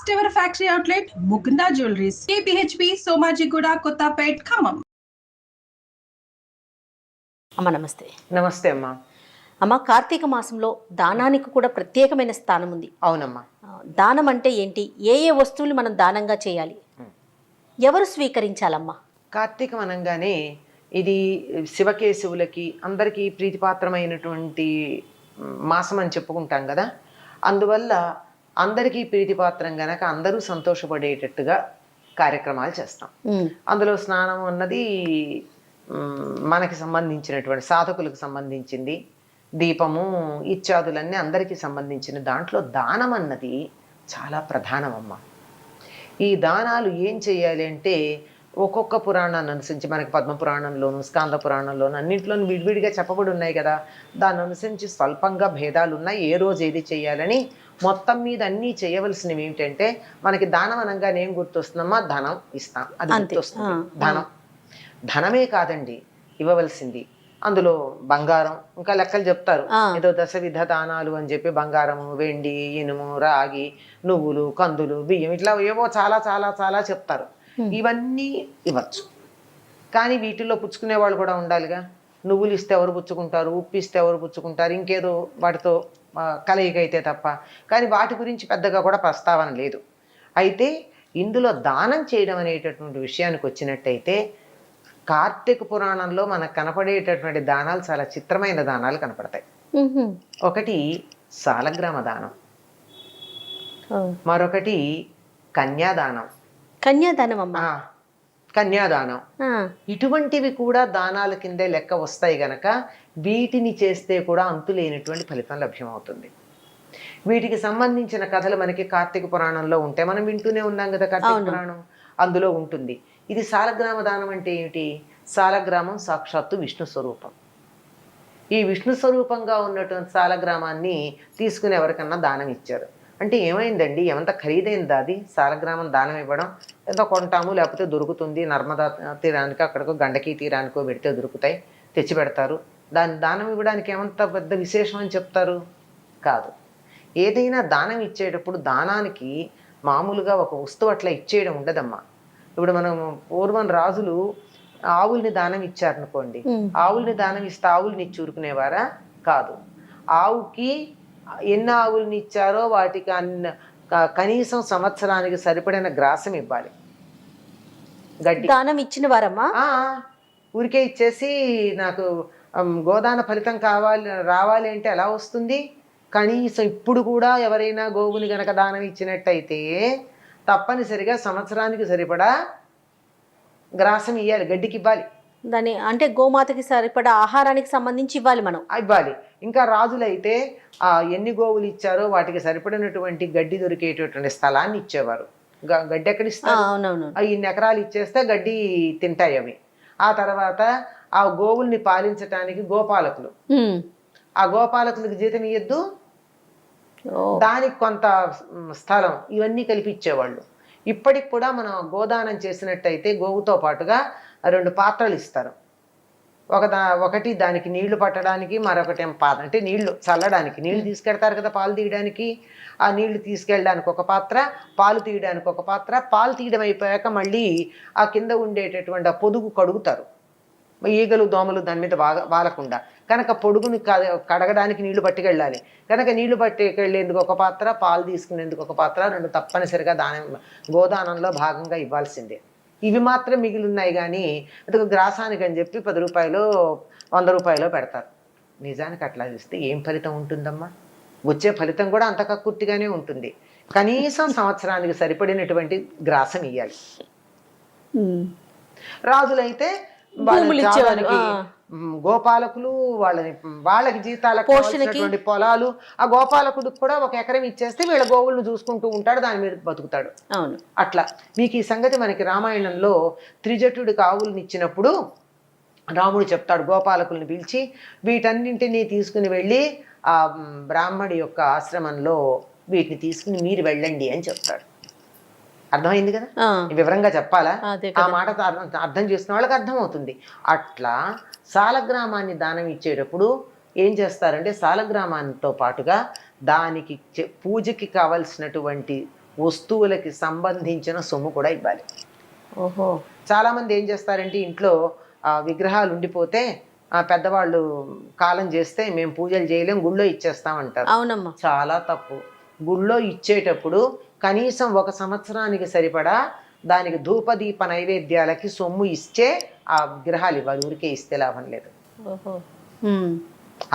First ever factory outlet Mukunda jewelleries, KPHP, Somajiguda, Kothapet, Khammam. అమ్మ నమస్తే. నమస్తే అమ్మా. అమ్మ, కార్తీక మాసంలో దానానికి కూడా ప్రత్యేకమైన స్థానం ఉంది. అవునమ్మా. దానం అంటే ఏంటి? ఏ ఏ వస్తువులు మనం దానంగా చేయాలి? ఎవరు స్వీకరించాలమ్మా? కార్తీకం అనగానే ఇది శివకేశవులకి అందరికీ ప్రీతిపాత్రమైనటువంటి మాసం అని చెప్పుకుంటాం కదా. అందువల్ల అందరికీ ప్రీతిపాత్రం గనక అందరూ సంతోషపడేటట్టుగా కార్యక్రమాలు చేస్తాం. అందులో స్నానం అన్నది మనకి సంబంధించినటువంటి సాధకులకు సంబంధించింది, దీపము ఇత్యాదులన్నీ అందరికీ సంబంధించిన దాంట్లో దానం అన్నది చాలా ప్రధానమమ్మ. ఈ దానాలు ఏం చేయాలి అంటే ఒక్కొక్క పురాణాన్ని అనుసరించి మనకి పద్మపురాణంలోను స్కాంద పురాణంలోను అన్నింటిలోనూ విడివిడిగా చెప్పబడి ఉన్నాయి కదా. దాన్ని అనుసరించి స్వల్పంగా భేదాలు ఉన్నాయి. ఏ రోజు ఏది చేయాలని మొత్తం మీద అన్నీ చేయవలసినవి ఏమిటంటే మనకి దానం అనగానే ఏం గుర్తొస్తుందమ్మా? ధనం ఇస్తాం, అది గుర్తొస్తుంది. ధనమే కాదండి ఇవ్వవలసింది, అందులో బంగారం, ఇంకా లెక్కలు చెప్తారు. ఏదో దశవిధ దానాలు అని చెప్పి బంగారము, వెండి, ఇనుము, రాగి, నువ్వులు, కందులు, బియ్యం, ఇట్లా ఏవో చాలా చాలా చాలా చెప్తారు. ఇవన్నీ ఇవ్వచ్చు. కానీ వీటిల్లో పుచ్చుకునే వాళ్ళు కూడా ఉండాలిగా. నువ్వులు ఇస్తే ఎవరు పుచ్చుకుంటారు, ఉప్పు ఇస్తే ఎవరు పుచ్చుకుంటారు, ఇంకేదో వాటితో కలయిక అయితే తప్ప. కానీ వాటి గురించి పెద్దగా కూడా ప్రస్తావన లేదు. అయితే ఇందులో దానం చేయడం అనేటటువంటి విషయానికి వచ్చినట్టయితే కార్తీక పురాణంలో మనకు కనపడేటటువంటి దానాలు చాలా చిత్రమైన దానాలు కనపడతాయి. ఒకటి సాలగ్రామ దానం, మరొకటి కన్యాదానం. కన్యాదానం ఇటువంటివి కూడా దానాల కిందే లెక్క వస్తాయి గనక వీటిని చేస్తే కూడా అంతులేనటువంటి ఫలితం లభ్యమవుతుంది. వీటికి సంబంధించిన కథలు మనకి కార్తీక పురాణంలో ఉంటాయి. మనం వింటూనే ఉన్నాం కదా కార్తీక పురాణం, అందులో ఉంటుంది. ఇది సాలగ్రామ దానం అంటే ఏమిటి? సాలగ్రామం సాక్షాత్తు విష్ణు స్వరూపం. ఈ విష్ణు స్వరూపంగా ఉన్నటువంటి సాలగ్రామాన్ని తీసుకుని ఎవరికన్నా దానం ఇచ్చారు అంటే ఏమైందండి, ఎంత ఖరీదైందా అది సాలగ్రామం దానం ఇవ్వడం? ఏదో కొంటాము, లేకపోతే దొరుకుతుంది, నర్మదా తీరానికి అక్కడికో గండకీ తీరానికో పెడితే దొరుకుతాయి, తెచ్చి పెడతారు. దాన్ని దానం ఇవ్వడానికి ఏమంత పెద్ద విశేషం అని చెప్తారు? కాదు. ఏదైనా దానం ఇచ్చేటప్పుడు దానానికి మామూలుగా ఒక వస్తువు అట్లా ఇచ్చేయడం ఉండదమ్మా. ఇప్పుడు మనం పూర్వం రాజులు ఆవుల్ని దానం ఇచ్చారనుకోండి, ఆవుల్ని దానం ఇస్తే ఆవుల్ని చూరుకునేవారా? కాదు. ఆవుకి ఎన్ని ఆవుల్ని ఇచ్చారో వాటికి కనీసం సంవత్సరానికి సరిపడిన గ్రాసం ఇవ్వాలి. గడ్డి దానం ఇచ్చిన వారమ్మా ఊరికే ఇచ్చేసి నాకు గోదాన ఫలితం రావాలి అంటే ఎలా వస్తుంది? కనీసం ఇప్పుడు కూడా ఎవరైనా గోవుని గనక దానం ఇచ్చినట్టయితే తప్పనిసరిగా సంవత్సరానికి సరిపడా గ్రాసం ఇవ్వాలి, గడ్డికి ఇవ్వాలి. దాని అంటే గోమాతకి సరిపడా ఆహారానికి సంబంధించి ఇవ్వాలి, మనం ఇవ్వాలి. ఇంకా రాజులైతే ఎన్ని గోవులు ఇచ్చారో వాటికి సరిపడినటువంటి గడ్డి దొరికేటటువంటి స్థలాన్ని ఇచ్చేవారు. గడ్డి ఎక్కడ ఇస్తారు? ఇన్ని ఎకరాలు ఇచ్చేస్తే గడ్డి తింటాయి అవి. ఆ తర్వాత ఆ గోవుల్ని పాలించటానికి గోపాలకులు, ఆ గోపాలకులకు జీతం ఇయ్యద్దు, దానికి కొంత స్థలం, ఇవన్నీ కలిపి ఇచ్చేవాళ్ళు. ఇప్పటికి కూడా మనం గోదానం చేసినట్టయితే గోవుతో పాటుగా 2 పాత్రలు ఇస్తారు. ఒకటి దానికి నీళ్లు పట్టడానికి, మరొకటి అంటే నీళ్లు చల్లడానికి, నీళ్లు తీసుకెళ్తారు కదా పాలు తీయడానికి, ఆ నీళ్లు తీసుకెళ్ళడానికి ఒక పాత్ర, పాలు తీయడానికి ఒక పాత్ర. పాలు తీయడం అయిపోయాక మళ్ళీ ఆ కింద ఉండేటటువంటి ఆ పొదుగు కడుగుతారు, ఈగలు దోమలు దాని మీద వాలకుండా. కనుక పొడుగుని కడగడానికి నీళ్లు పట్టుకెళ్ళాలి కనుక నీళ్లు పట్టుకెళ్ళేందుకు ఒక పాత్ర, పాలు తీసుకునేందుకు ఒక పాత్ర, 2 తప్పనిసరిగా గోదానంలో భాగంగా ఇవ్వాల్సిందే. ఇవి మాత్రం మిగిలి ఉన్నాయి. కానీ అది గ్రాసానికి అని చెప్పి 10 రూపాయలు 100 రూపాయలు పెడతారు. నిజానికి అట్లా చూస్తే ఏం ఫలితం ఉంటుందమ్మా? వచ్చే ఫలితం కూడా అంత కక్కుర్తిగానే ఉంటుంది. కనీసం సంవత్సరానికి సరిపడినటువంటి గ్రాసం ఇవ్వాలి. రాజులైతే గోపాలకులు వాళ్ళకి జీతాలకు కావాల్సినటువంటి పొలాలు, ఆ గోపాలకుడికి కూడా 1 ఎకరం ఇచ్చేస్తే వీళ్ళ గోవులను చూసుకుంటూ ఉంటాడు, దాని మీద బతుకుతాడు. అట్లా మీకు ఈ సంగతి మనకి రామాయణంలో త్రిజటుడికి ఆవులను ఇచ్చినప్పుడు రాముడు చెప్తాడు గోపాలకుల్ని పిలిచి, వీటన్నింటినీ తీసుకుని వెళ్ళి ఆ బ్రాహ్మడి యొక్క ఆశ్రమంలో వీటిని తీసుకుని మీరు వెళ్ళండి అని చెప్తాడు. అర్థమైంది కదా? వివరంగా చెప్పాలా? ఆ మాట అర్థం చేసుకున్న వాళ్ళకి అర్థమవుతుంది. అట్లా సాలగ్రామాన్ని దానం ఇచ్చేటప్పుడు ఏం చేస్తారంటే సాలగ్రామానితో పాటుగా దానికి పూజకి కావలసినటువంటి వస్తువులకి సంబంధించిన సొమ్ము కూడా ఇవ్వాలి. ఓహో. చాలామంది ఏం చేస్తారంటే ఇంట్లో విగ్రహాలు ఉండిపోతే పెద్దవాళ్ళు కాలం చేస్తే మేము పూజలు చేయలేం, గుళ్ళో ఇచ్చేస్తామంటారు. అవునమ్మా. చాలా తప్పు. గుళ్ళో ఇచ్చేటప్పుడు కనీసం 1 సంవత్సరానికి సరిపడా దానికి ధూపదీప నైవేద్యాలకి సొమ్ము ఇచ్చే ఆ విగ్రహాలు ఇవ్వాలి. ఊరికే ఇస్తే లాభం లేదు. ఓహో.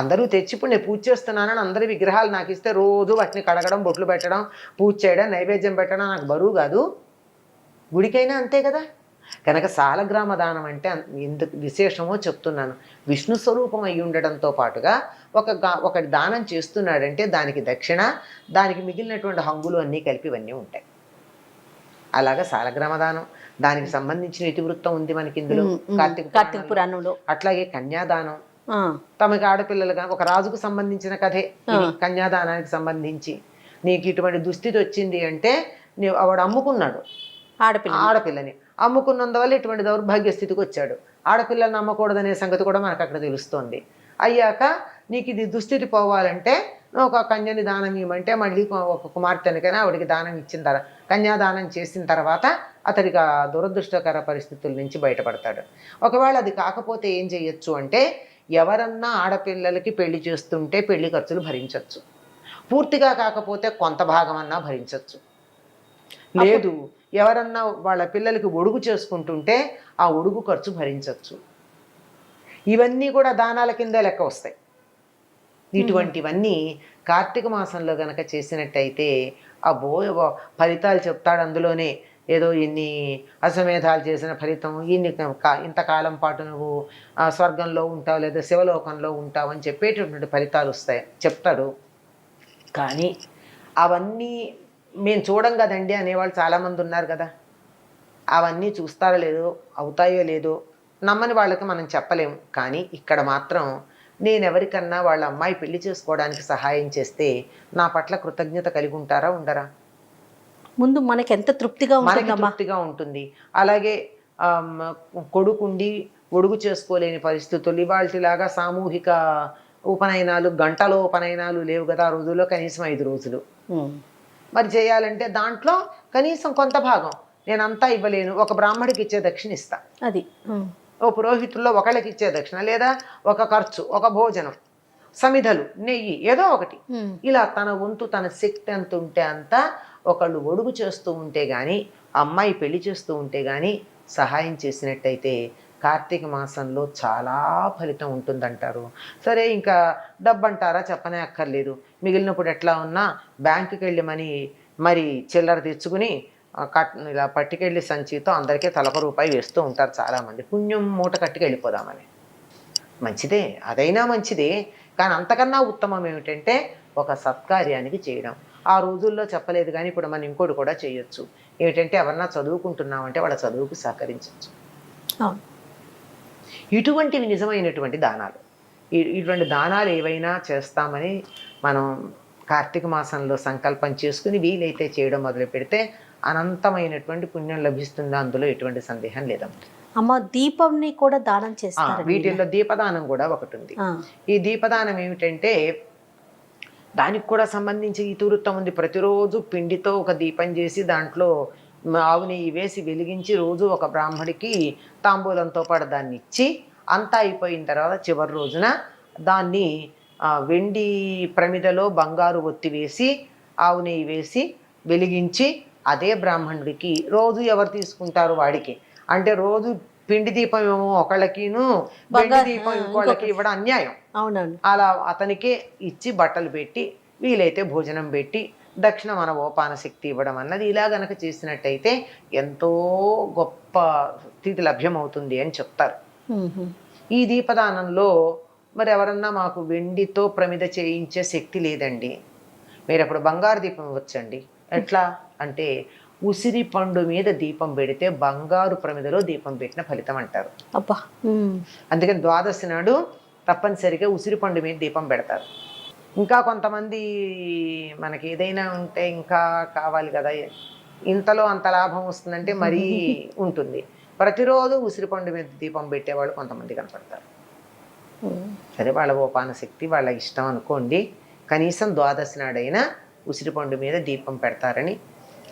అందరూ తెచ్చి ఇప్పుడు నేను పూజ చేస్తున్నానని అందరి విగ్రహాలు నాకు ఇస్తే రోజు వాటిని కడగడం, బొట్లు పెట్టడం, పూజ చేయడం, నైవేద్యం పెట్టడం నాకు బరువు కాదు. గుడికైనా అంతే కదా. కనుక సాలగ్రామ దానం అంటే ఎందుకు విశేషమో చెప్తున్నాను. విష్ణు స్వరూపం అయి ఉండడంతో పాటుగా ఒకటి దానం చేస్తున్నాడంటే దానికి దక్షిణ, దానికి మిగిలినటువంటి హంగులు అన్నీ కలిపి ఇవన్నీ ఉంటాయి. అలాగా సాలగ్రామ దానం, దానికి సంబంధించిన ఇతివృత్తం ఉంది మనకి ఇందులో కార్తీక పురాణంలో. అట్లాగే కన్యాదానం, తమకి ఆడపిల్లలుగా ఒక రాజుకు సంబంధించిన కథే కన్యాదానానికి సంబంధించి. నీకు ఇటువంటి దుస్థితి వచ్చింది అంటే వాడు అమ్ముకున్నాడు ఆడపిల్లని, అమ్ముకున్నందువల్ల ఇటువంటి దౌర్భాగ్య స్థితికి వచ్చాడు. ఆడపిల్లల్ని అమ్మకూడదనే సంగతి కూడా మనకు అక్కడ తెలుస్తోంది. అయ్యాక నీకు ఇది దుస్థితి పోవాలంటే ఒక కన్యని దానం ఇవ్వమంటే మళ్ళీ ఒక కుమార్తెనికైనా ఆవిడికి దానం ఇచ్చిన తర్వాత, కన్యాదానం చేసిన తర్వాత అతడికి ఆ దురదృష్టకర పరిస్థితుల నుంచి బయటపడతాడు. ఒకవేళ అది కాకపోతే ఏం చేయొచ్చు అంటే, ఎవరన్నా ఆడపిల్లలకి పెళ్లి చేస్తుంటే పెళ్లి ఖర్చులు భరించవచ్చు. పూర్తిగా కాకపోతే కొంత భాగం అన్నా భరించవచ్చు. లేదు ఎవరన్నా వాళ్ళ పిల్లలకి ఒడుగు చేసుకుంటుంటే ఆ ఒడుగు ఖర్చు భరించవచ్చు. ఇవన్నీ కూడా దానాల కింద లెక్క వస్తాయి. ఇటువంటివన్నీ కార్తీక మాసంలో గనక చేసినట్టయితే ఫలితాలు చెప్తాడు అందులోనే. ఏదో ఇన్ని అశ్వమేధాలు చేసిన ఫలితం, ఇంతకాలం పాటు నువ్వు స్వర్గంలో ఉంటావు లేదా శివలోకంలో ఉంటావు అని చెప్పేటటువంటి ఫలితాలు చెప్తాడు. కానీ అవన్నీ మేము చూడం కదండి అనేవాళ్ళు చాలామంది ఉన్నారు కదా. అవన్నీ చూస్తారో లేదో, అవుతాయో లేదో నమ్మని వాళ్ళకి మనం చెప్పలేము. కానీ ఇక్కడ మాత్రం నేను ఎవరికన్నా వాళ్ళ అమ్మాయి పెళ్లి చేసుకోవడానికి సహాయం చేస్తే నా పట్ల కృతజ్ఞత కలిగి ఉంటారా, ఉండరా? ముందు మనకి ఎంత తృప్తిగా ఉంటుంది. అలాగే కొడుకుండి ఒడుగు చేసుకోలేని పరిస్థితులు, ఇవాళలాగా సామూహిక ఉపనయనాలు, గంటలో ఉపనయనాలు లేవు కదా ఆ రోజుల్లో, కనీసం 5 రోజులు. మరి చేయాలంటే దాంట్లో కనీసం కొంత భాగం, నేనంతా ఇవ్వలేను, ఒక బ్రాహ్మడికి ఇచ్చే దక్షిణ ఇస్తా, అది ఓ పురోహితుల్లో ఒకళ్ళకి ఇచ్చే దక్షిణ, లేదా ఒక ఖర్చు, ఒక భోజనం, సమిధలు, నెయ్యి, ఏదో ఒకటి. ఇలా తన వంతు తన శక్తి ఎంత ఉంటే అంత ఒకళ్ళు ఒడుగు చేస్తూ ఉంటే కానీ, అమ్మాయి పెళ్లి చేస్తూ ఉంటే కానీ సహాయం చేసినట్టయితే కార్తీక మాసంలో చాలా ఫలితం ఉంటుందంటారు. సరే, ఇంకా డబ్బు అంటారా, చెప్పనే అక్కర్లేదు. మిగిలినప్పుడు ఎట్లా ఉన్నా బ్యాంకుకి వెళ్ళి మరి చిల్లర తెచ్చుకుని ఇలా పట్టుకెళ్ళి సంచితో అందరికీ తలక రూపాయి వేస్తూ ఉంటారు చాలామంది. పుణ్యం మూట కట్టుకు వెళ్ళిపోదామని. మంచిదే, అదైనా మంచిదే. కానీ అంతకన్నా ఉత్తమం ఏమిటంటే ఒక సత్కార్యానికి చేయడం. ఆ రోజుల్లో చెప్పలేదు కానీ ఇప్పుడు మనం ఇంకోటి కూడా చేయొచ్చు. ఏమిటంటే ఎవరన్నా చదువుకుంటున్నామంటే వాళ్ళ చదువుకు సహకరించవచ్చు. ఇటువంటివి నిజమైనటువంటి దానాలు. ఇటువంటి దానాలు ఏవైనా చేస్తామని మనం కార్తీక మాసంలో సంకల్పం చేసుకుని వీలైతే చేయడం మొదలు పెడితే అనంతమైనటువంటి పుణ్యం లభిస్తుంది. అందులో ఎటువంటి సందేహం లేదమ్మా. అమ్మ, దీపంని కూడా దానం చేస్తారు. వీటిల్లో దీపదానం కూడా ఒకటి ఉంది. ఈ దీపదానం ఏమిటంటే దానికి కూడా సంబంధించి ఇతివృత్తం ఉంది. ప్రతిరోజు పిండితో ఒక దీపం చేసి దాంట్లో ఆవు నెయ్యి వేసి వెలిగించి రోజు ఒక బ్రాహ్మడికి తాంబూలంతో పాటు దాన్ని ఇచ్చి, అంతా అయిపోయిన తర్వాత చివరి రోజున దాన్ని వెండి ప్రమిదలో బంగారు ఒత్తి వేసి ఆవు నెయ్యి వేసి వెలిగించి అదే బ్రాహ్మణుడికి రోజు ఎవరు తీసుకుంటారు వాడికి, అంటే రోజు పిండి దీపం ఏమో ఒకళ్ళకిను వెండి దీపం ఇంకోళ్ళకి ఇవ్వడం అన్యాయం. అవునండి. అలా అతనికే ఇచ్చి బట్టలు పెట్టి వీలైతే భోజనం పెట్టి దక్షిణ మన ఓపాన శక్తి ఇవ్వడం అన్నది ఇలా గనక చేసినట్టయితే ఎంతో గొప్ప స్థితి లభ్యమవుతుంది అని చెప్తారు. ఈ దీపదానంలో మరి ఎవరన్నా మాకు వెండితో ప్రమిద చేయించే శక్తి లేదండి, మీరు అప్పుడు బంగారు దీపం ఇవ్వచ్చండి. ఎట్లా అంటే ఉసిరి పండు మీద దీపం పెడితే బంగారు ప్రమిదలో దీపం పెట్టిన ఫలితం అంటారు. అబ్బా. అందుకని ద్వాదశి నాడు తప్పనిసరిగా ఉసిరి పండు మీద దీపం పెడతారు. ఇంకా కొంతమంది మనకి ఏదైనా ఉంటే ఇంకా కావాలి కదా, ఇంతలో అంత లాభం వస్తుందంటే మరీ ఉంటుంది. ప్రతిరోజు ఉసిరి పండు మీద దీపం పెట్టేవాళ్ళు కొంతమంది కనపడతారు. సరే, వాళ్ళ ఓపాన శక్తి వాళ్ళ ఇష్టం అనుకోండి. కనీసం ద్వాదశి నాడైనా ఉసిరి పండు మీద దీపం పెడతారని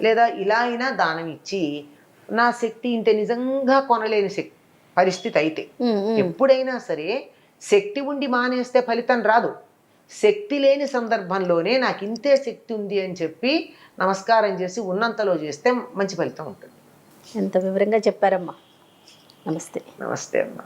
లేదా ఇలా అయినా దానం ఇచ్చి నా శక్తి ఇంత నిజంగా కొనలేని పరిస్థితి అయితే, ఎప్పుడైనా సరే శక్తి ఉండి మానేస్తే ఫలితం రాదు. శక్తి లేని సందర్భంలోనే నాకు ఇంతే శక్తి ఉంది అని చెప్పి నమస్కారం చేసి ఉన్నంతలో చేస్తే మంచి ఫలితం ఉంటుంది. ఎంత వివరంగా చెప్పారమ్మా. నమస్తే. నమస్తే అమ్మా.